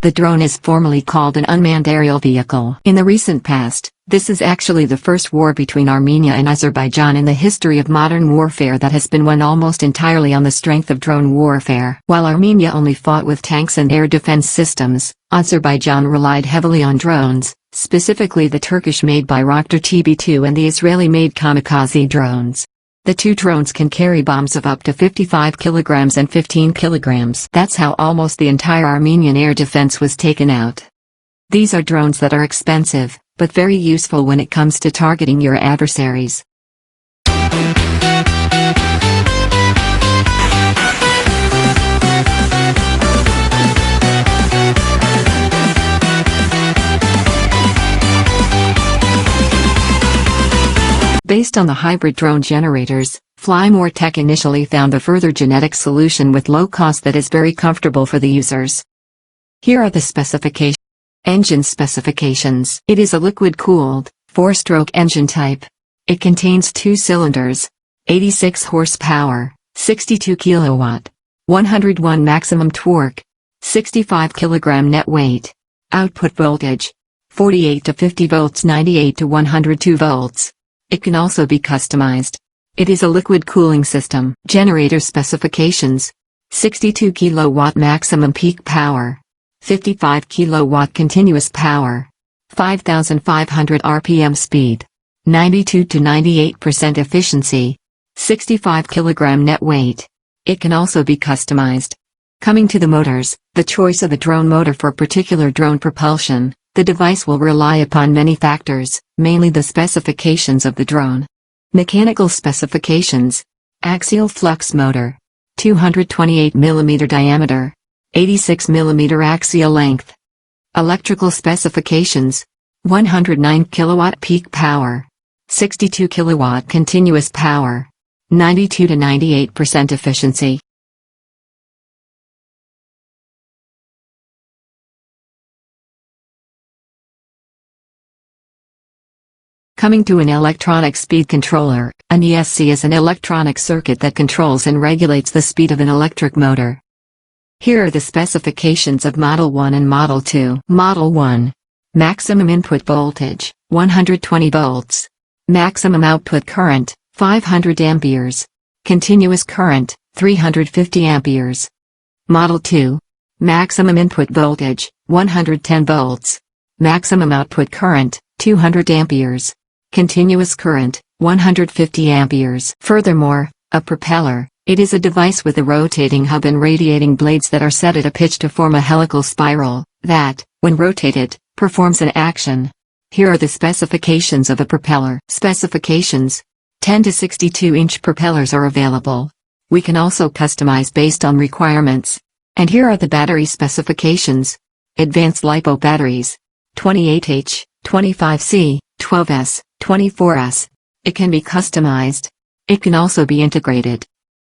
The drone is formally called an unmanned aerial vehicle. In the recent past, this is actually the first war between Armenia and Azerbaijan in the history of modern warfare that has been won almost entirely on the strength of drone warfare. While Armenia only fought with tanks and air defense systems, Azerbaijan relied heavily on drones, specifically the Turkish-made Bayraktar TB2 and the Israeli-made kamikaze drones. The two drones can carry bombs of up to 55 kilograms and 15 kilograms. That's how almost the entire Armenian air defense was taken out. These are drones that are expensive, but very useful when it comes to targeting your adversaries. Based on the hybrid drone generators, FLYMORETECH initially found a further genetic solution with low cost that is very comfortable for the users. Here are the specifications. Engine specifications. It is a liquid-cooled, 4-stroke engine type. It contains 2 cylinders, 86 horsepower, 62 kilowatt, 101 maximum torque, 65 kilogram net weight. Output voltage: 48 to 50 volts, 98 to 102 volts. It can also be customized. It is a liquid cooling system. Generator specifications: 62 kilowatt maximum peak power, 55 kilowatt continuous power, 5,500 RPM speed, 92 to 98% efficiency, 65 kilogram net weight. It can also be customized. Coming to the motors, the choice of a drone motor for particular drone propulsion. The device will rely upon many factors, mainly the specifications of the drone. Mechanical specifications: axial flux motor, 228 mm diameter, 86 mm axial length. Electrical specifications: 109 kilowatt peak power, 62 kilowatt continuous power, 92 to 98% efficiency. Coming to an electronic speed controller, an ESC is an electronic circuit that controls and regulates the speed of an electric motor. Here are the specifications of Model 1 and Model 2. Model 1. Maximum input voltage, 120 volts. Maximum output current, 500 amperes. Continuous current, 350 amperes. Model 2. Maximum input voltage, 110 volts. Maximum output current, 200 amperes. Continuous current, 150 amperes. Furthermore, a propeller. It is a device with a rotating hub and radiating blades that are set at a pitch to form a helical spiral, that, when rotated, performs an action. Here are the specifications of a propeller. Specifications: 10 to 62-inch propellers are available. We can also customize based on requirements. And here are the battery specifications. Advanced LiPo batteries. 28H, 25C, 12S, 24S. It can be customized. It can also be integrated.